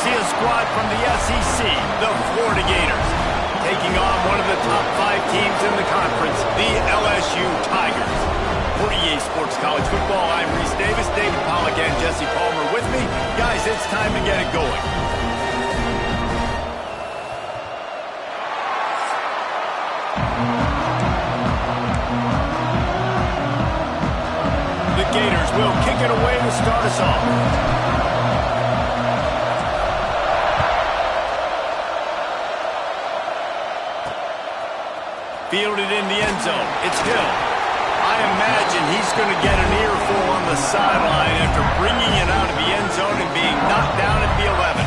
see a squad from the SEC, the Florida Gators, taking on one of the top 5 teams in the conference, the LSU Tigers. For EA Sports College Football, I'm Reese Davis, David Pollack, and Jesse Palmer with me. Guys, it's time to get it going. The Gators will kick it away to start us off. Fielded in the end zone. It's Hill. I imagine he's going to get an earful on the sideline after bringing it out of the end zone and being knocked down at the 11.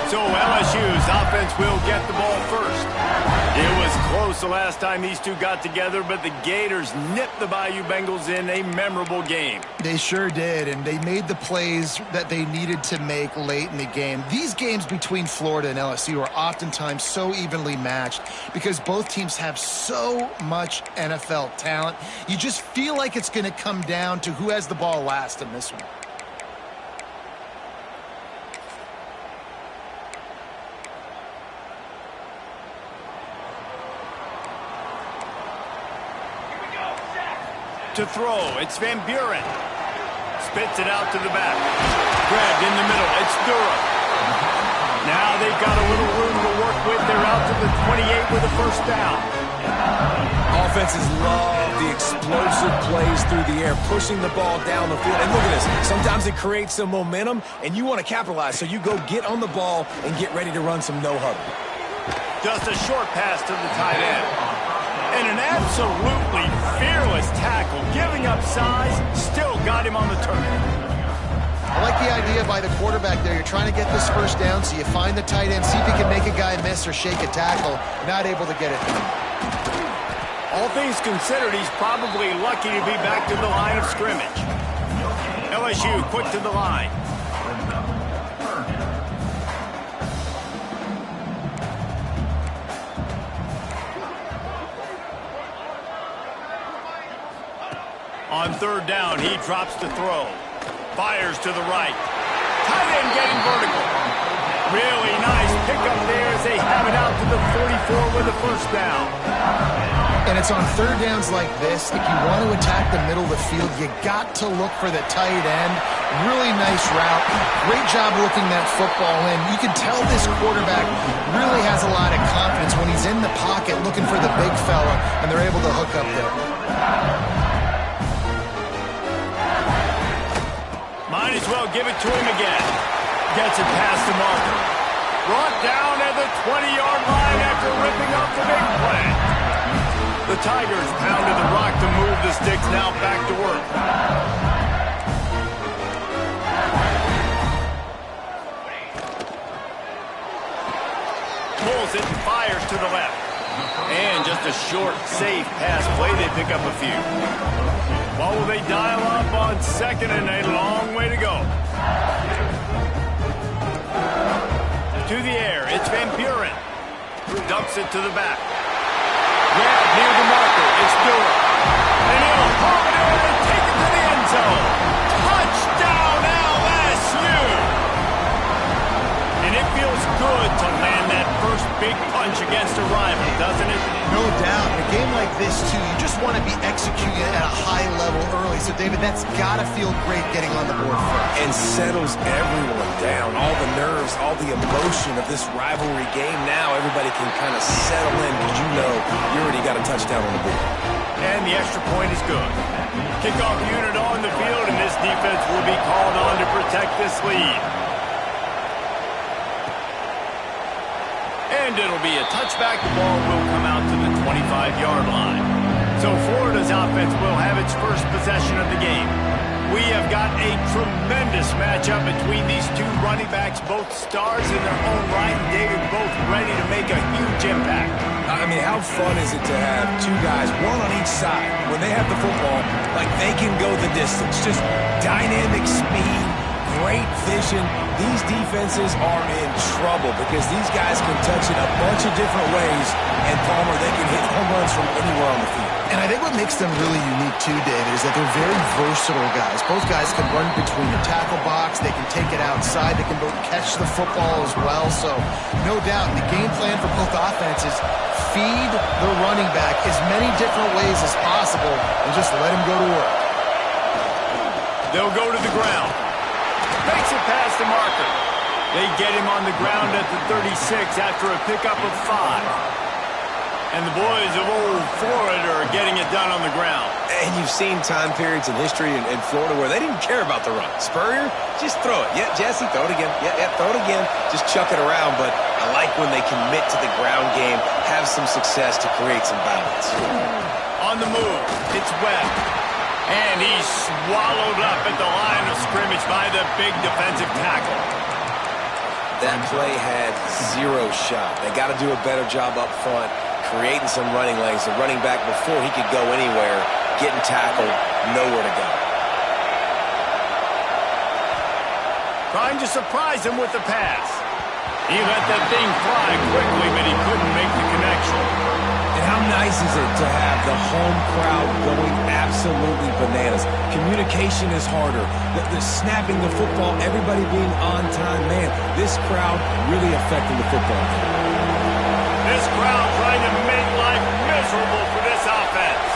So LSU's offense will get the ball first. It was close the last time these two got together, but the Gators nipped the Bayou Bengals in a memorable game. They sure did, and they made the plays that they needed to make late in the game. These games between Florida and LSU are oftentimes so evenly matched because both teams have so much NFL talent. You just feel like it's going to come down to who has the ball last in this one. To throw, it's Van Buren. Spits it out to the back. Grabbed in the middle, it's Durham. Now they've got a little room to work with. They're out to the 28 with a first down. Offenses love the explosive plays through the air, pushing the ball down the field. And look at this. Sometimes it creates some momentum, and you want to capitalize. So you go get on the ball and get ready to run some no-huddle. Just a short pass to the tight end. And an absolutely fearless tackle, giving up size, still got him on the turn. I like the idea by the quarterback there. You're trying to get this first down, so you find the tight end, see if he can make a guy miss or shake a tackle. Not able to get it done. All things considered, he's probably lucky to be back to the line of scrimmage. LSU quick to the line. On third down, he drops to throw. Fires to the right. Tight end getting vertical. Really nice pickup there as they have it out to the 44 with a first down. And it's on third downs like this. If you want to attack the middle of the field, you got to look for the tight end. Really nice route. Great job looking that football in. You can tell this quarterback really has a lot of confidence when he's in the pocket looking for the big fella, and they're able to hook up there. Might as well give it to him again. Gets it past the marker. Brought down at the 20-yard line after ripping up the big play. The Tigers pounded the rock to move the sticks, now back to work. Pulls it and fires to the left. And just a short, safe pass play. They pick up a few. What will they dial up on second and a long way to go? To the air, it's Van Buren. Dumps it to the back. Grab near the marker, it's Durham. And he'll haul it in and take it to the end zone. Touchdown LSU! And it feels good to land that first big punch against a rival, doesn't it? No doubt. In a game like this, too, you just want to be executing at a high level early. So, David, that's got to feel great getting on the board first. And settles everyone down. All the nerves, all the emotion of this rivalry game. Now everybody can kind of settle in because you know you already got a touchdown on the board. And the extra point is good. Kickoff unit on the field, and this defense will be called on to protect this lead. And it'll be a touchback. The ball will come out to the 25-yard line. So Florida's offense will have its first possession of the game. We have got a tremendous matchup between these two running backs, both stars in their own right, and David, both ready to make a huge impact. I mean, how fun is it to have two guys, one on each side, when they have the football, like they can go the distance. Just dynamic speed, great vision. These defenses are in trouble because these guys can touch it a bunch of different ways, and Palmer, they can hit home runs from anywhere on the field. And I think what makes them really unique too, David, is that they're very versatile guys. Both guys can run between the tackle box. They can take it out outside that can both catch the football as well. So no doubt the game plan for both offenses, feed the running back as many different ways as possible and just let him go to work. They'll go to the ground. Makes it past the marker. They get him on the ground at the 36 after a pickup of 5. And the boys of old Florida are getting it done on the ground. And you've seen time periods in history in Florida where they didn't care about the run. Spurrier, just throw it. Yeah, Jesse, throw it again. Yeah, throw it again. Just chuck it around. But I like when they commit to the ground game, have some success to create some balance. On the move, it's Webb. And he's swallowed up at the line of scrimmage by the big defensive tackle. That play had 0 shot. They got to do a better job up front, creating some running lanes. The running back, before he could go anywhere, getting tackled, nowhere to go. Trying to surprise him with the pass. He let that thing fly quickly, but he couldn't make the connection. And how nice is it to have the home crowd going absolutely bananas? Communication is harder. The snapping the football, everybody being on time. Man, this crowd really affecting the football game. This crowd trying to make life miserable for this offense.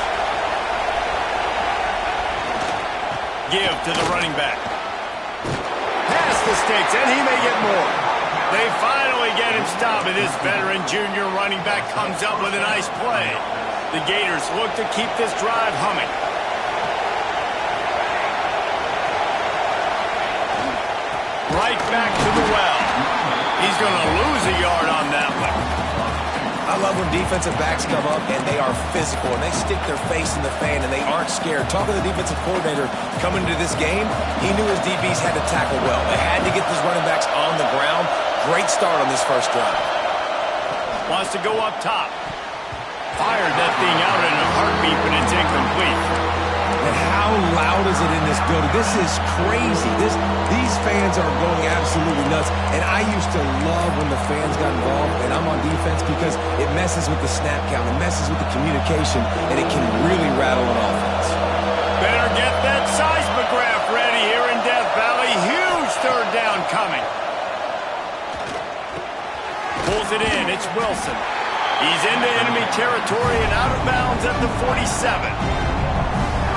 Give to the running back. Pass the sticks, and he may get more. They finally get him stopped, and this veteran junior running back comes up with a nice play. The Gators look to keep this drive humming. Right back to the well. He's going to lose a yard on that one. I love when defensive backs come up and they are physical and they stick their face in the fan and they aren't scared. Talking to the defensive coordinator coming into this game, he knew his DBs had to tackle well. They had to get these running backs on the ground. Great start on this first drive. Wants to go up top. Fired that thing out in a heartbeat, but it's incomplete. And how loud is it in this building? This is crazy. These fans are going absolutely nuts. And I used to love when the fans got involved, and I'm on defense because it messes with the snap count. It messes with the communication, and it can really rattle an offense. Better get that seismograph ready here in Death Valley. Huge third down coming. Pulls it in. It's Wilson. He's into enemy territory and out of bounds at the 47.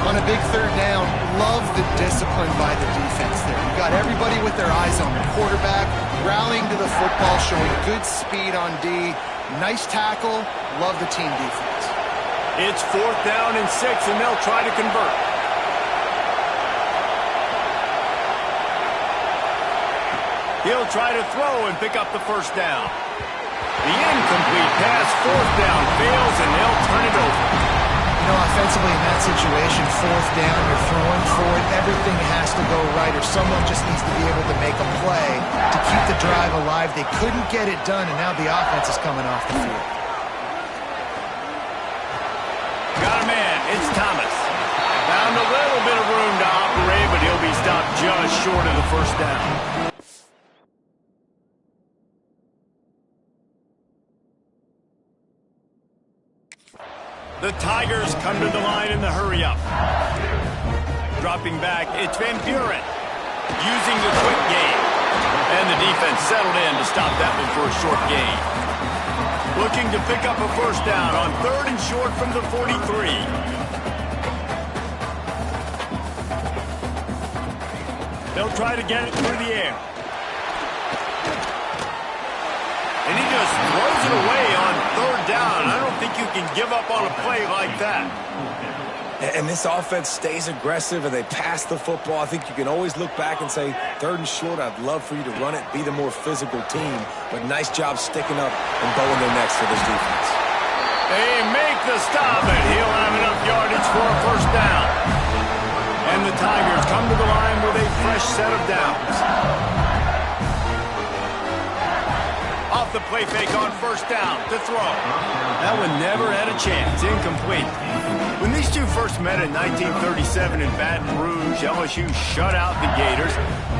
On a big third down, love the discipline by the defense there. You got everybody with their eyes on the quarterback, rallying to the football, showing good speed on D. Nice tackle. Love the team defense. It's 4th down and 6, and they'll try to convert. He'll try to throw and pick up the first down. The incomplete pass, 4th down, fails, and they'll turn it over. You know, offensively in that situation, 4th down, you're throwing for it. Everything has to go right, or someone just needs to be able to make a play to keep the drive alive. They couldn't get it done, and now the offense is coming off the field. Got a man. It's Thomas. Found a little bit of room to operate, but he'll be stopped just short of the first down. The Tigers come to the line in the hurry-up. Dropping back, it's Van Buren. Using the quick game. And the defense settled in to stop that one for a short gain. Looking to pick up a first down on 3rd and short from the 43. They'll try to get it through the air. And he just throws it away on 3rd down. I don't think you can give up on a play like that. And this offense stays aggressive and they pass the football. I think you can always look back and say, 3rd and short, I'd love for you to run it, be the more physical team. But nice job sticking up and bowing their necks for this defense. They make the stop, and he'll have enough yardage for a first down. And the Tigers come to the line with a fresh set of downs. Off the play fake on 1st down to throw. That one never had a chance. Incomplete. When these two first met in 1937 in Baton Rouge, LSU shut out the Gators.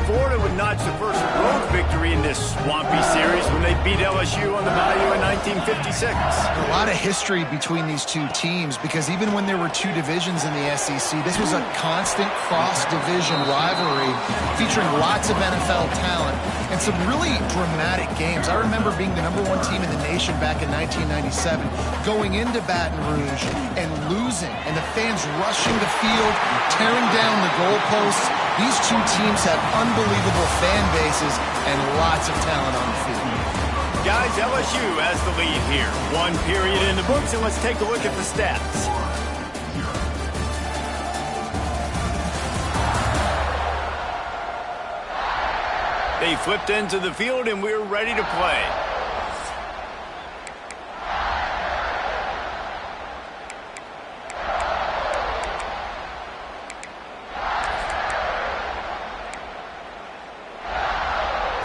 Florida would notched the first road victory in this swampy series when they beat LSU on the Bayou in 1956. A lot of history between these two teams because even when there were two divisions in the SEC, this was a constant cross-division rivalry featuring lots of NFL talent and some really dramatic games. I remember being the #1 team in the nation back in 1997, going into Baton Rouge and losing, and the fans rushing the field, tearing down the goalposts. These two teams have unbelievable fan bases and lots of talent on the field. Guys, LSU has the lead here. 1 period in the books, and let's take a look at the stats. They flipped into the field, and we're ready to play.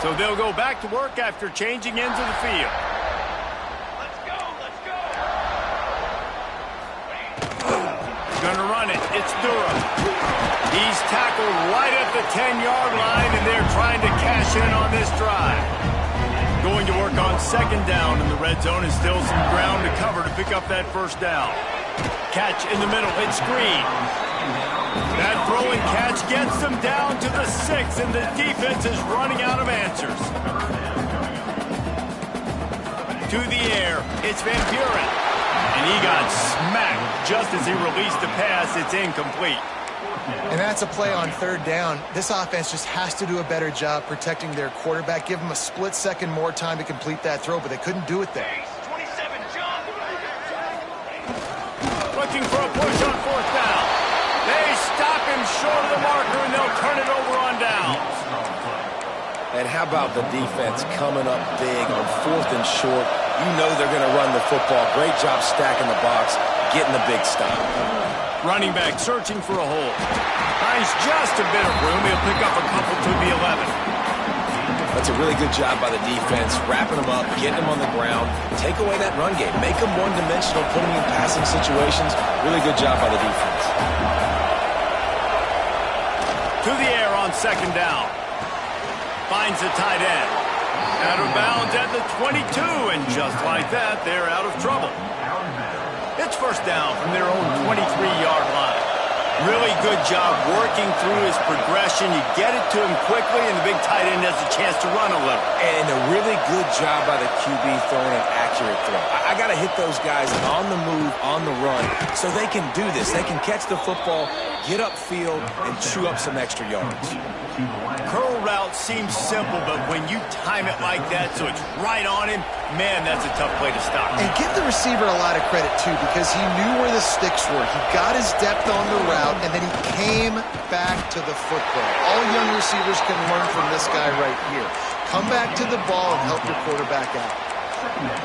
So they'll go back to work after changing into the field. Let's go, let's go. Gonna run it. It's Durham. He's tackled right at the 10-yard line, and they're trying to cash in on this drive. Going to work on 2nd down in the red zone, and still some ground to cover to pick up that 1st down. Catch in the middle. It's Green. That throw and catch gets them down to the 6, and the defense is running out of answers. To the air, it's Van Buren. And he got smacked just as he released the pass. It's incomplete. And that's a play on 3rd down. This offense just has to do a better job protecting their quarterback. Give him a split second more time to complete that throw, but they couldn't do it there. 27, John. Looking for a push on 4th down. They stop him short of the marker, and they'll turn it over on downs. And how about the defense coming up big on 4th and short? You know they're going to run the football. Great job stacking the box, getting the big stop. Running back searching for a hole. Finds just a bit of room. He'll pick up a couple to the 11. That's a really good job by the defense, wrapping them up, getting them on the ground. Take away that run game. Make them one-dimensional, put them in passing situations. Really good job by the defense. To the air on 2nd down. Finds the tight end. Out of bounds at the 22, and just like that, they're out of trouble. It's 1st down from their own 23-yard line. Really good job working through his progression. You get it to him quickly, and the big tight end has a chance to run a little. And a really good job by the QB throwing an accurate throw. I got to hit those guys on the move, on the run, so they can do this. They can catch the football, get upfield, and chew up some extra yards. Curl route seems simple, but when you time it like that so it's right on him, man, that's a tough play to stop. And give the receiver a lot of credit, too, because he knew where the sticks were. He got his depth on the route, and then he came back to the football. All young receivers can learn from this guy right here. Come back to the ball and help your quarterback out.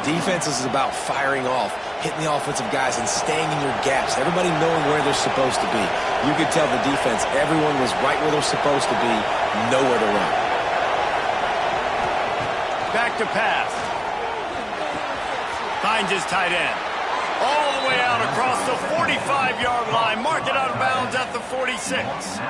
Defense is about firing off, hitting the offensive guys and staying in your gaps. Everybody knowing where they're supposed to be. You could tell the defense, everyone was right where they're supposed to be, nowhere to run. Back to pass. Finds his tight end. All the way out across the 45-yard line. Mark it out of bounds at the 46.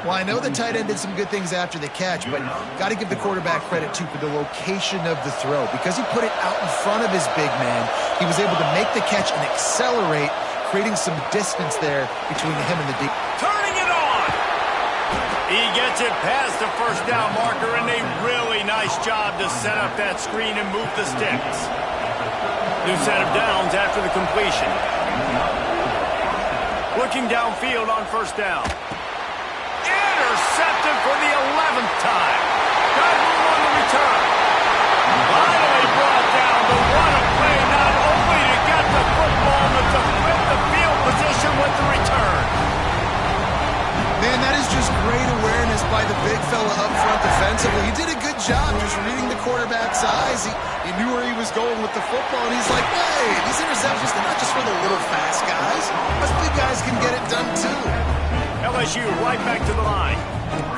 Well, I know the tight end did some good things after the catch, but got to give the quarterback credit, too, for the location of the throw. Because he put it out in front of his big man, he was able to make the catch and accelerate, creating some distance there between him and the deep. Turning it on! He gets it past the 1st down marker, and a really nice job to set up that screen and move the sticks. New set of downs after the completion. Looking downfield on 1st down. Intercepted for the 11th time. Got room on the return. Finally brought down, but what a play, not only to get the football, but to flip the field position with the return. Man, that is just great awareness by the big fella up front defensively. He did a good job just reading the quarterback's eyes. He knew where he was going with the football, and he's like, hey, these interceptions, they're not just for the little fast guys. Us big guys can get it done, too. LSU right back to the line.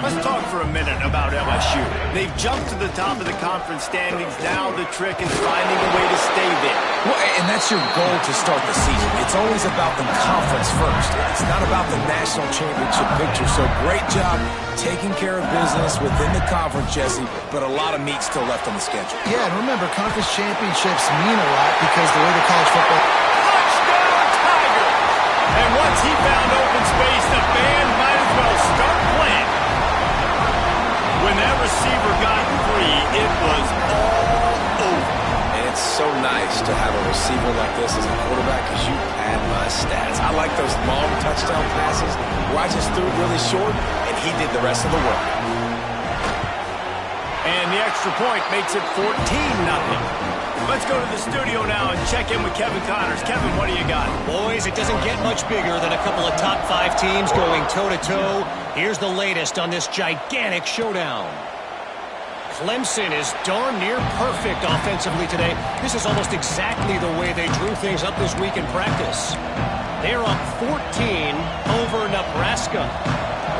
Let's talk for a minute about LSU. They've jumped to the top of the conference standings. Now the trick is finding a way to stay there. Well, and that's your goal to start the season. It's always about the conference first. It's not about the national championship picture. So great job taking care of business within the conference, Jesse, but a lot of meat still left on the schedule. Yeah, and remember, conference championships mean a lot because the way the college football... Touchdown, Tiger! And once he found open space, the band might as well start playing. When that receiver got free, it was all over. And it's so nice to have a receiver like this as a quarterback because you pad my stats. I like those long touchdown passes where I just threw it really short and he did the rest of the work. And the extra point makes it 14-0. Let's go to the studio now and check in with Kevin Connors. Kevin, what do you got? Boys, it doesn't get much bigger than a couple of top 5 teams going toe-to-toe. Here's the latest on this gigantic showdown. Clemson is darn near perfect offensively today. This is almost exactly the way they drew things up this week in practice. They're up 14 over Nebraska.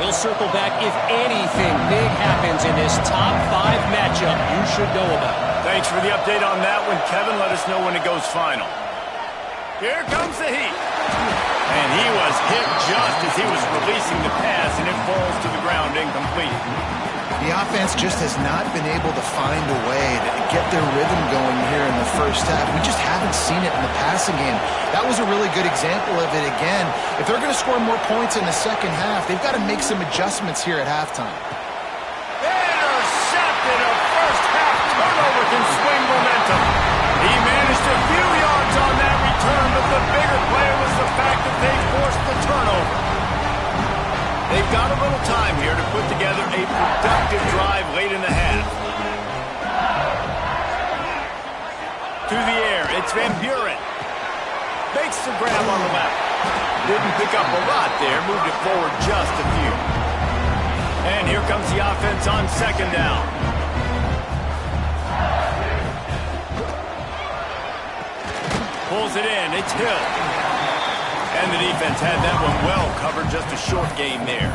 We'll circle back if anything big happens in this top 5 matchup you should know about. Thanks for the update on that one, Kevin. Let us know when it goes final. Here comes the heat. And he was hit just as he was releasing the pass, and it falls to the ground incomplete. The offense just has not been able to find a way to get their rhythm going here in the first half. We just haven't seen it in the passing game. That was a really good example of it again. If they're going to score more points in the second half, they've got to make some adjustments here at halftime. Intercepted. A first half turnover can swing momentum. He managed a few yards on that return, but the bigger play was the fact that they forced the turnover. They've got a little time here to put together a productive drive late in the half. To the air, it's Van Buren. Makes the grab on the left. Didn't pick up a lot there, moved it forward just a few. And here comes the offense on second down. Pulls it in, it's Hill. And the defense had that one well covered, just a short gain there.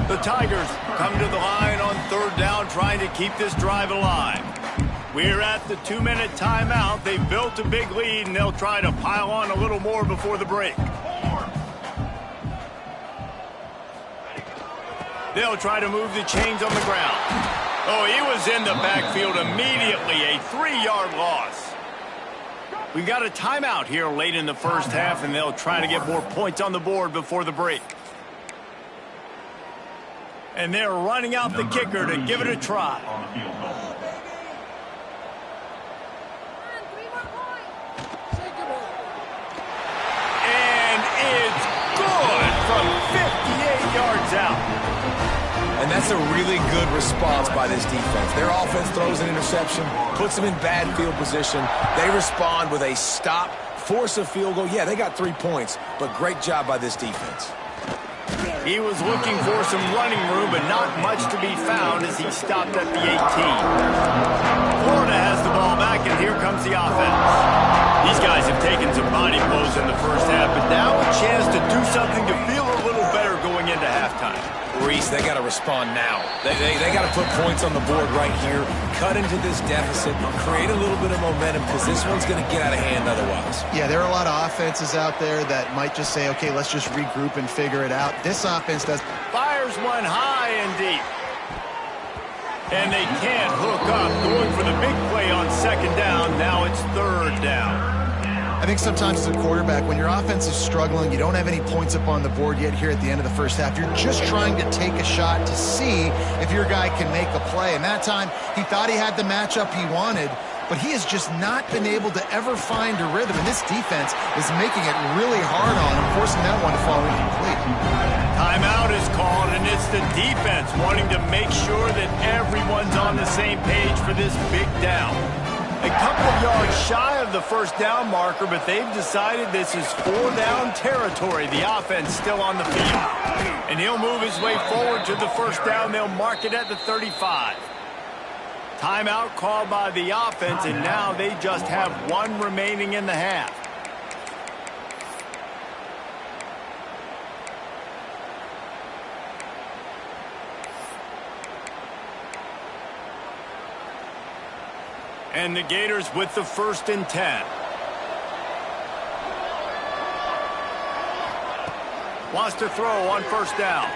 The Tigers come to the line on third down, trying to keep this drive alive. We're at the 2-minute timeout. They've built a big lead, and they'll try to pile on a little more before the break. They'll try to move the chains on the ground. Oh, he was in the backfield immediately, a 3-yard loss. We got a timeout here late in the first half, and they'll try to get more points on the board before the break. And they're running out the kicker to give it a try. And it's good from 58 yards out. And that's a really good response by this defense. Their offense throws an interception, puts them in bad field position. They respond with a stop, force a field goal. Yeah, they got 3 points, but great job by this defense. He was looking for some running room, but not much to be found as he stopped at the 18. Florida has the ball back, and here comes the offense. These guys have taken some body blows in the first half, but now a chance to do something to feel a little better going into halftime. Reese, they got to respond now. They got to put points on the board right here, cut into this deficit, create a little bit of momentum because this one's going to get out of hand otherwise. Yeah, there are a lot of offenses out there that might just say, okay, let's just regroup and figure it out. This offense does. Fires one high and deep. And they can't hook up, going for the big play on second down. Now it's third down. I think sometimes as a quarterback, when your offense is struggling, you don't have any points up on the board yet here at the end of the first half. You're just trying to take a shot to see if your guy can make a play. And that time, he thought he had the matchup he wanted, but he has just not been able to ever find a rhythm. And this defense is making it really hard on him, forcing that one to fall incomplete. Timeout is called, and it's the defense wanting to make sure that everyone's on the same page for this big down. A couple of yards shy of the first down marker, but they've decided this is 4-down territory. The offense still on the field. And he'll move his way forward to the first down. They'll mark it at the 35. Timeout called by the offense, and now they just have one remaining in the half. And the Gators with the 1st and 10. Wants to throw on 1st down.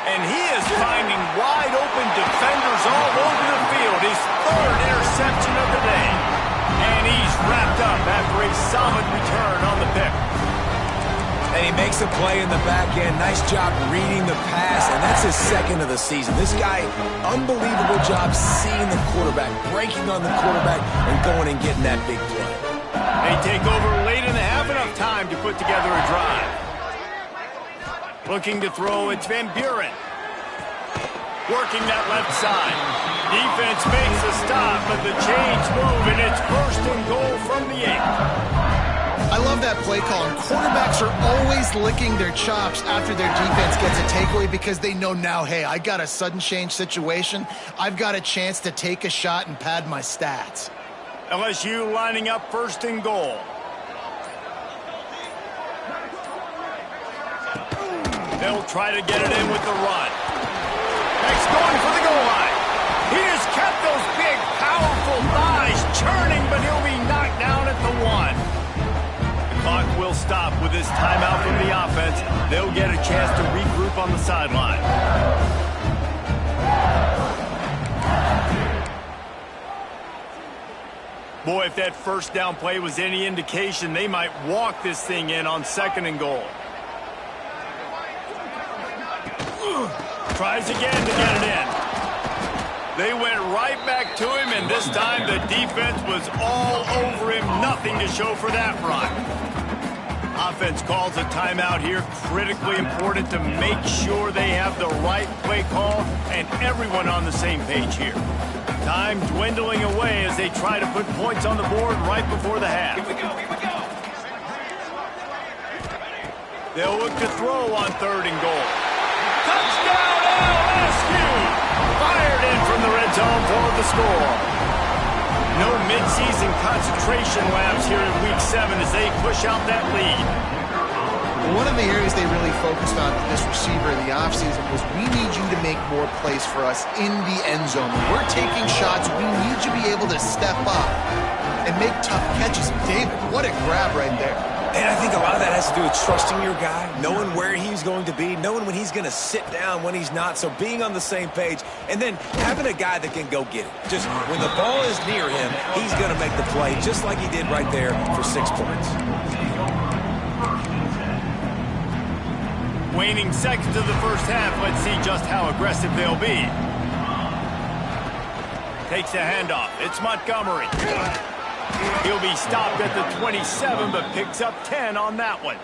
And he is finding wide open defenders all over the field. His 3rd interception of the day. And he's wrapped up after a solid return on the pick. And he makes a play in the back end. Nice job reading the pass, and that's his 2nd of the season. This guy, unbelievable job seeing the quarterback, breaking on the quarterback, and going and getting that big play. They take over late in the half, enough time to put together a drive. Looking to throw, it's Van Buren. Working that left side. Defense makes a stop, but the chains move, and it's 1st and goal from the 8. I love that play call. And quarterbacks are always licking their chops after their defense gets a takeaway because they know now, hey, I got a sudden change situation. I've got a chance to take a shot and pad my stats. LSU lining up 1st and goal. They'll try to get it in with the run. Next, going for the goal line. He has kept those big, powerful thighs churning, but he'll be knocked down at the 1. Clock will stop with this timeout from the offense. They'll get a chance to regroup on the sideline. Boy, if that 1st down play was any indication, they might walk this thing in on 2nd and goal. Tries again to get it in. They went right back to him, and this time the defense was all over him. Nothing to show for that run. Offense calls a timeout here. Critically important to make sure they have the right play call and everyone on the same page here. Time dwindling away as they try to put points on the board right before the half. Here we go, here we go. They'll look to throw on 3rd and goal. Touchdown LSU! Fired in from the red zone for the score. No midseason concentration labs here in Week 7 as they push out that lead. One of the areas they really focused on with this receiver in the offseason was we need you to make more plays for us in the end zone. When we're taking shots, we need you to be able to step up and make tough catches. David, what a grab right there. And I think a lot of that has to do with trusting your guy, knowing where he's going to be, knowing when he's going to sit down, when he's not, so being on the same page, and then having a guy that can go get it. Just when the ball is near him, he's going to make the play, just like he did right there for 6 points. Waning seconds of the 1st half. Let's see just how aggressive they'll be. Takes a handoff. It's Montgomery. He'll be stopped at the 27, but picks up 10 on that one.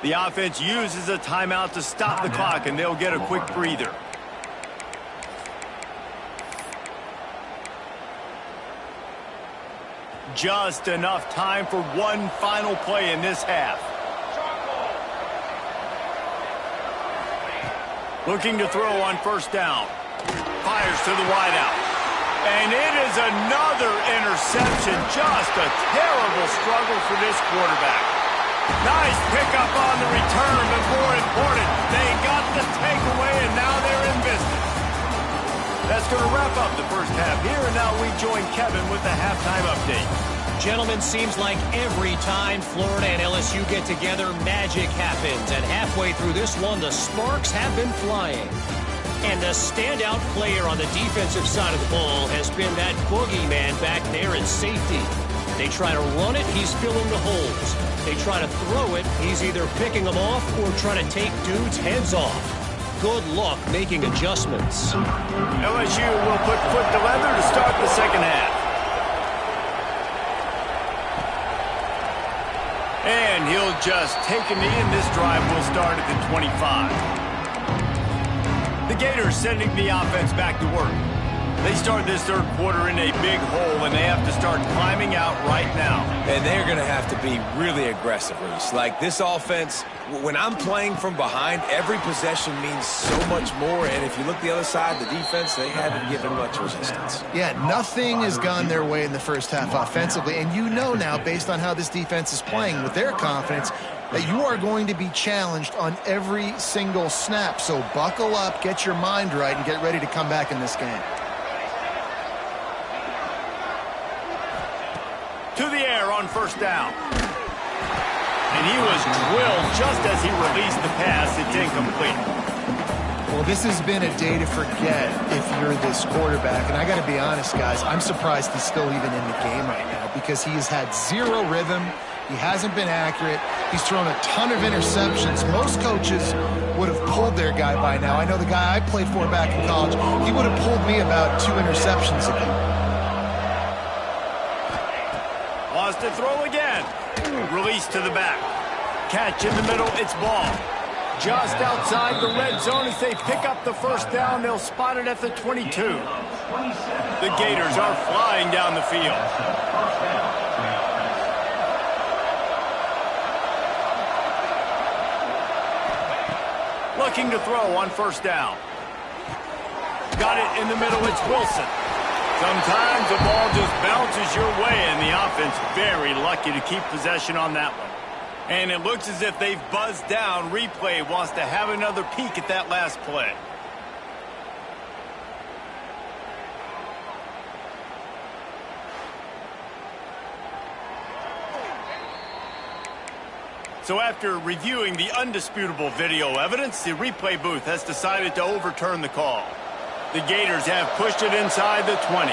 The offense uses a timeout to stop the clock, and they'll get a quick breather. Just enough time for one final play in this half. Looking to throw on 1st down. Fires to the wideout. And it is another interception. Just a terrible struggle for this quarterback. Nice pickup on the return, but more important, they got the takeaway, and now they're in business. That's going to wrap up the 1st half here, and now we join Kevin with the halftime update. Gentlemen, seems like every time Florida and LSU get together, magic happens. And halfway through this one, the sparks have been flying. And the standout player on the defensive side of the ball has been that boogeyman back there in safety. They try to run it, he's filling the holes. They try to throw it, he's either picking them off or trying to take dudes' heads off. Good luck making adjustments. LSU will put foot to leather to start the 2nd half. And he'll just take a knee, and this drive will start at the 25. The Gators sending the offense back to work. They start this 3rd quarter in a big hole, and they have to start climbing out right now. And they're going to have to be really aggressive, Reese. Like this offense, when I'm playing from behind, every possession means so much more. And if you look the other side, the defense, they haven't given much resistance. Yeah, nothing has gone their way in the 1st half offensively. And you know now, based on how this defense is playing with their confidence, that you are going to be challenged on every single snap. So buckle up, get your mind right, and get ready to come back in this game. on first down. And he was drilled just as he released the pass. It's incomplete. Well, this has been a day to forget if you're this quarterback. And I got to be honest, guys, I'm surprised he's still even in the game right now because he has had zero rhythm. He hasn't been accurate. He's thrown a ton of interceptions. Most coaches would have pulled their guy by now. I know the guy I played for back in college, he would have pulled me about 2 interceptions ago. Lost to throw again. Release to the back. Catch in the middle. It's ball. Just outside the red zone as they pick up the first down. They'll spot it at the 22. The Gators are flying down the field. Looking to throw on first down. Got it in the middle. It's Wilson. Sometimes the ball just bounces your way, and the offense very lucky to keep possession on that one. And it looks as if they've buzzed down. Replay wants to have another peek at that last play. So after reviewing the undisputable video evidence, the replay booth has decided to overturn the call. The Gators have pushed it inside the 20.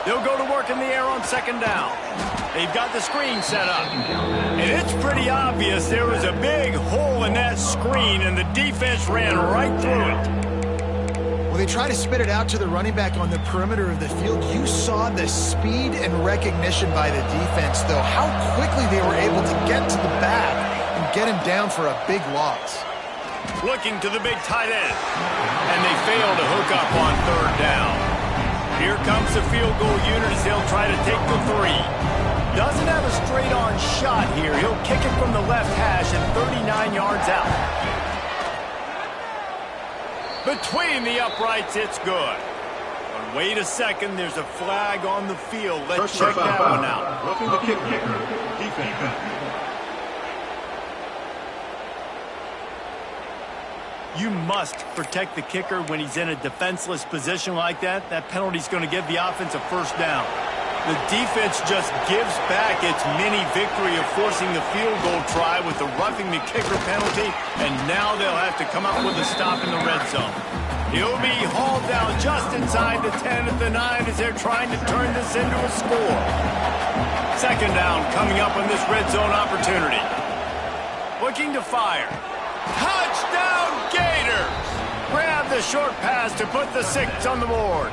They'll go to work in the air on second down. They've got the screen set up. And it's pretty obvious there was a big hole in that screen, and the defense ran right through it. Well, they try to spit it out to the running back on the perimeter of the field. You saw the speed and recognition by the defense, though, how quickly they were able to get to the back and get him down for a big loss. Looking to the big tight end. And they fail to hook up on third down. Here comes the field goal unit as they'll try to take the 3. Doesn't have a straight-on shot here. He'll kick it from the left hash and 39 yards out. Between the uprights, it's good. But wait a second, there's a flag on the field. Let's check that one out. Roughing the kicker. Defense. You must protect the kicker when he's in a defenseless position like that. That penalty's going to give the offense a first down. The defense just gives back its mini victory of forcing the field goal try with the roughing the kicker penalty, and now they'll have to come out with a stop in the red zone. He'll be hauled down just inside the 10 at the 9 as they're trying to turn this into a score. Second down coming up on this red zone opportunity. Looking to fire. Touchdown Gators! Grab the short pass to put the 6 on the board.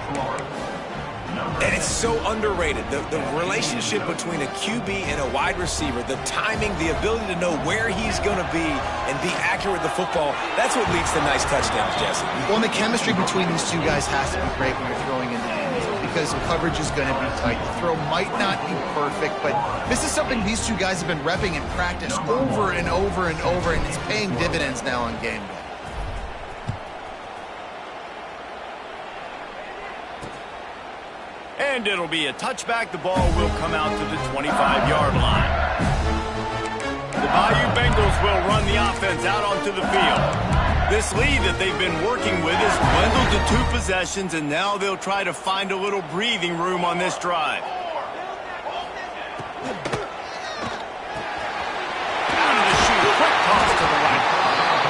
And it's so underrated. The relationship between a QB and a wide receiver, the timing, the ability to know where he's going to be and be accurate with the football, that's what leads to nice touchdowns, Jesse. Well, and the chemistry between these two guys has to be great when you're throwing into the end zone because the coverage is going to be tight. The throw might not be perfect, but this is something these two guys have been repping in practice over and over and over, and it's paying dividends now on game day. And it'll be a touchback. The ball will come out to the 25-yard line. The Bayou Bengals will run the offense out onto the field. This lead that they've been working with is dwindled to 2 possessions, and now they'll try to find a little breathing room on this drive. Out of the chute, quick toss to the right.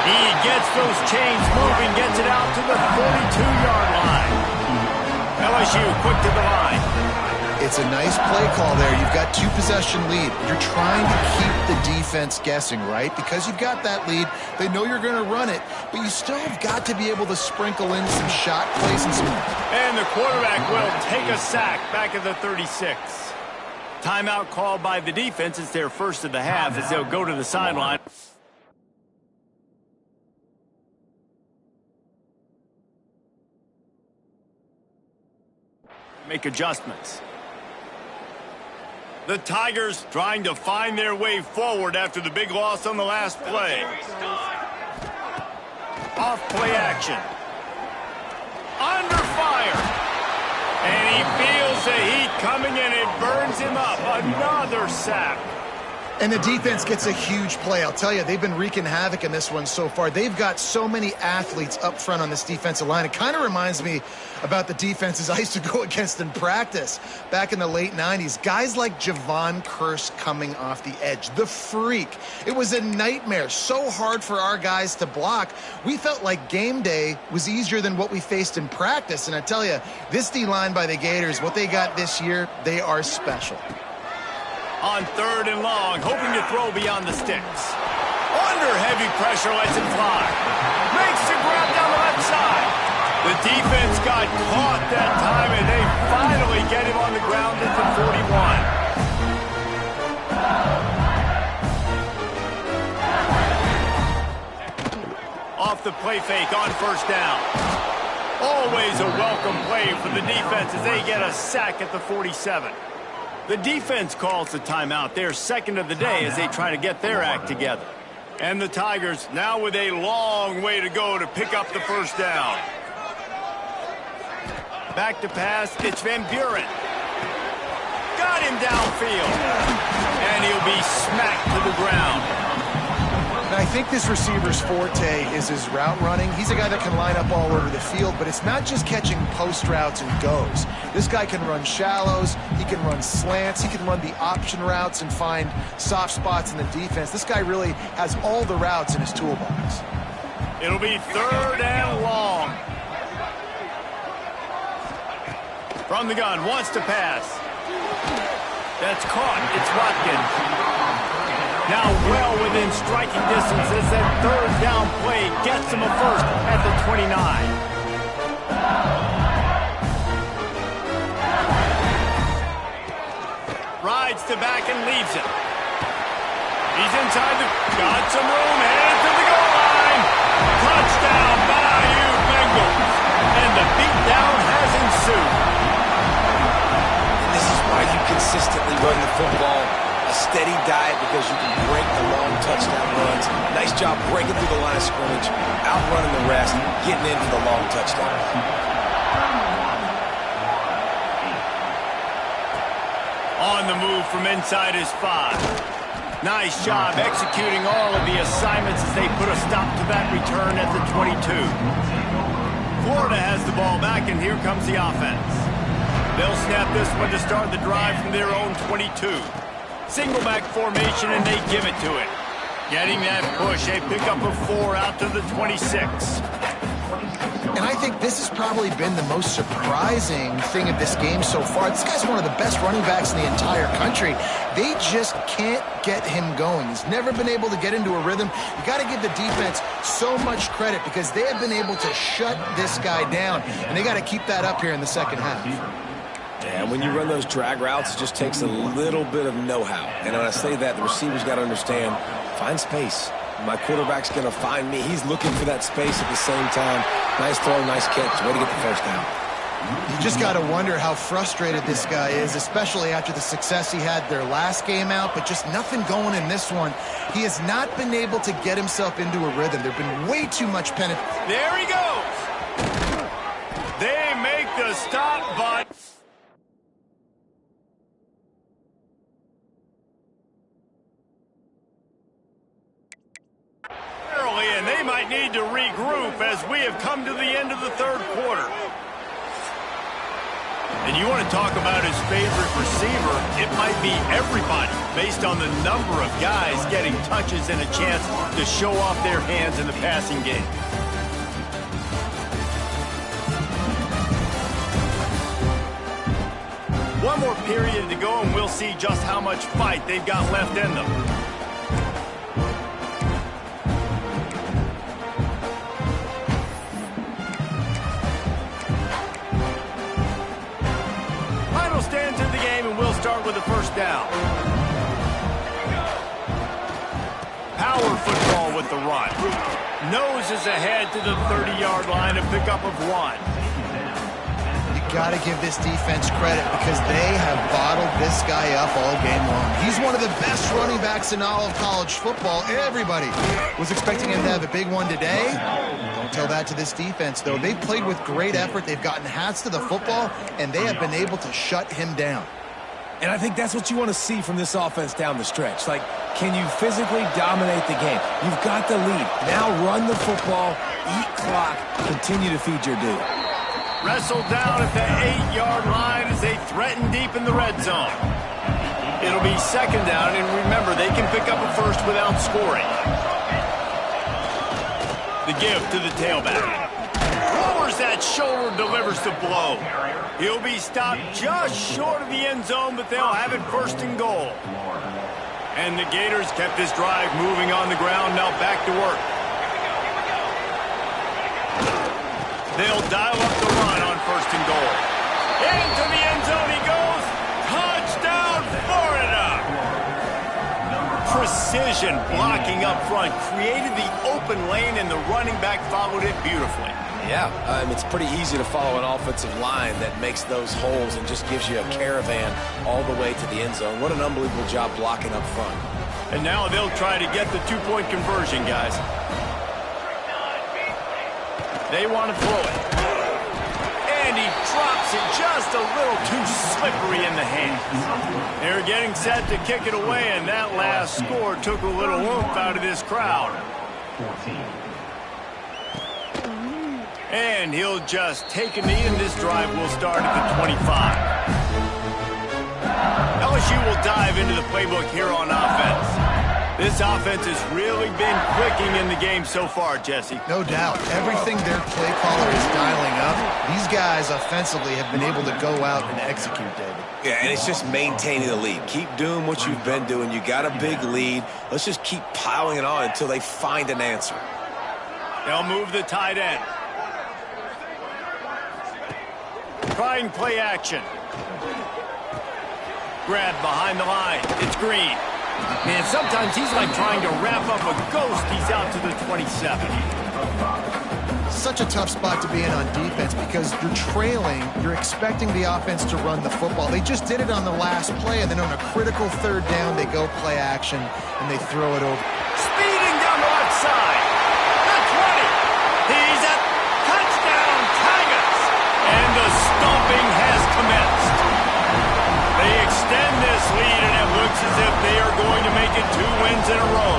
He gets those chains moving, gets it out to the 42-yard line. LSU quick to the line. It's a nice play call there. You've got 2 possession lead. You're trying to keep the defense guessing, right? Because you've got that lead. They know you're going to run it, but you still have got to be able to sprinkle in some shot plays and some... And the quarterback will take a sack back at the 36. Timeout called by the defense. It's their first of the half as they'll go to the sideline. Make adjustments. The Tigers trying to find their way forward after the big loss on the last play. Off play action. Under fire. And he feels the heat coming in. It burns him up. Another sack. And the defense gets a huge play. I'll tell you, they've been wreaking havoc in this one so far. They've got so many athletes up front on this defensive line. It kind of reminds me about the defenses I used to go against in practice back in the late 90s. Guys like Javon Curse coming off the edge. The Freak. It was a nightmare. So hard for our guys to block. We felt like game day was easier than what we faced in practice. And I tell you, this D-line by the Gators, what they got this year, they are special. On 3rd and long, hoping to throw beyond the sticks. Under heavy pressure, lets it fly. Makes the grab down the left side. The defense got caught that time, and they finally get him on the ground at the 41. Off the play fake on 1st down. Always a welcome play for the defense as they get a sack at the 47. The defense calls the timeout, their 2nd of the day, as they try to get their act together. And the Tigers now with a long way to go to pick up the 1st down. Back to pass, it's Van Buren. Got him downfield. And he'll be smacked to the ground. I think this receiver's forte is his route running. He's a guy that can line up all over the field, but it's not just catching post routes and goes. This guy can run shallows, he can run slants, he can run the option routes and find soft spots in the defense. This guy really has all the routes in his toolbox. It'll be 3rd and long. From the gun, wants to pass. That's caught. It's Watkins. Now well within striking distance as that 3rd down play gets him a 1st at the 29. Rides to back and leaves it. He's inside got some room, headed to the goal line. Touchdown, Bayou Bengals. And the beatdown has ensued. And this is why you consistently run the football. A steady diet because you can break the long touchdown runs. Nice job breaking through the line of scrimmage, outrunning the rest, getting in for the long touchdown. On the move from inside his 5. Nice job executing all of the assignments as they put a stop to that return at the 22. Florida has the ball back, and here comes the offense. They'll snap this one to start the drive from their own 22. Single back formation, and they give it to it. Getting that push, a pickup of 4 out to the 26. And I think this has probably been the most surprising thing of this game so far. This guy's one of the best running backs in the entire country. They just can't get him going. He's never been able to get into a rhythm. You got to give the defense so much credit because they have been able to shut this guy down, and they got to keep that up here in the 2nd half. Yeah, and when you run those drag routes, it just takes a little bit of know-how. And when I say that, the receivers got to understand, find space. My quarterback's going to find me. He's looking for that space at the same time. Nice throw, nice catch. Way to get the 1st down. You just got to wonder how frustrated this guy is, especially after the success he had their last game out, but just nothing going in this one. He has not been able to get himself into a rhythm. There's been way too much penetration. There he goes. They make the stop, but... and they might need to regroup as we have come to the end of the 3rd quarter. And you want to talk about his favorite receiver, it might be everybody based on the number of guys getting touches and a chance to show off their hands in the passing game. One more period to go and we'll see just how much fight they've got left in them. Stands in the game, and we'll start with the 1st down. Power football with the run. Noses ahead to the 30-yard line, a pickup of 1. You got to give this defense credit because they have bottled this guy up all game long. He's one of the best running backs in all of college football. Everybody was expecting him to have a big one today. Don't tell that to this defense, though. They've played with great effort. They've gotten hats to the football, and they have been able to shut him down. And I think that's what you want to see from this offense down the stretch. Like, can you physically dominate the game? You've got the lead. Now run the football, eat clock, continue to feed your dude. Wrestled down at the 8-yard line as they threaten deep in the red zone. It'll be second down, and remember, they can pick up a first without scoring. The give to the tailback. Lowers that shoulder, delivers the blow. He'll be stopped just short of the end zone, but they'll have it first and goal. And the Gators kept this drive moving on the ground, now back to work. They'll dial up the run on first and goal. Into the end zone he goes. Touchdown, Florida! Precision blocking up front created the open lane, and the running back followed it beautifully. Yeah, it's pretty easy to follow an offensive line that makes those holes and just gives you a caravan all the way to the end zone. What an unbelievable job blocking up front. And now they'll try to get the two-point conversion, guys. They want to throw it. And he drops it just a little too slippery in the hands. They're getting set to kick it away, and that last score took a little oomph out of this crowd. 14. And he'll just take a knee, and this drive will start at the 25. LSU will dive into the playbook here on offense. This offense has really been clicking in the game so far, Jesse. No doubt. Everything their play caller is dialing up, these guys offensively have been able to go out and execute, David. Yeah, and it's just maintaining the lead. Keep doing what you've been doing. You got a big lead. Let's just keep piling it on until they find an answer. They'll move the tight end. Trying play action. Grab behind the line. It's Green. Man, sometimes he's like trying to wrap up a ghost. He's out to the 27. Such a tough spot to be in on defense because you're trailing, you're expecting the offense to run the football. They just did it on the last play, and then on a critical third down, they go play action, and they throw it over. Speeding down the left side. The 20. He's at touchdown, Tigers. And the stomping has commenced. They extend this lead, and it looks as if they are going to make it 2 wins in a row.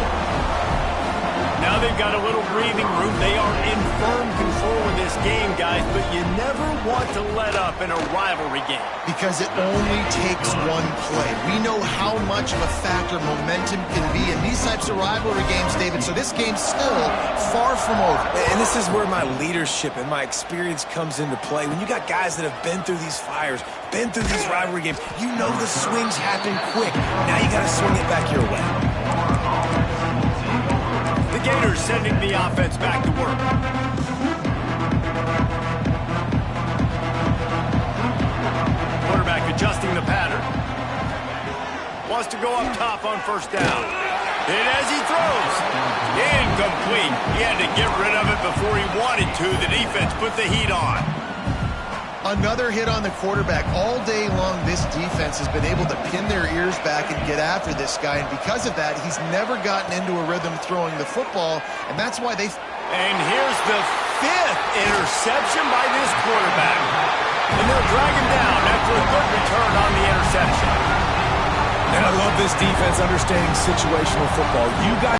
Now they've got a little breathing room. They are in firm control of this game, guys, but you never want to let up in a rivalry game. Because it only takes one play. We know how much of a factor momentum can be in these types of rivalry games, David, so this game's still far from over. And this is where my leadership and my experience comes into play. When you got guys that have been through these fires, been through these rivalry games, you know the swings happen quick. Now you got to swing it back your way. The Gators sending the offense back to work. Quarterback adjusting the pattern. Wants to go up top on first down. And as he throws, incomplete. He had to get rid of it before he wanted to. The defense put the heat on. Another hit on the quarterback. All day long, this defense has been able to pin their ears back and get after this guy, and because of that, he's never gotten into a rhythm throwing the football, and that's why they... And here's the 5th interception by this quarterback. And they'll drag him down after a good return on the interception. And I love this defense understanding situational football. You got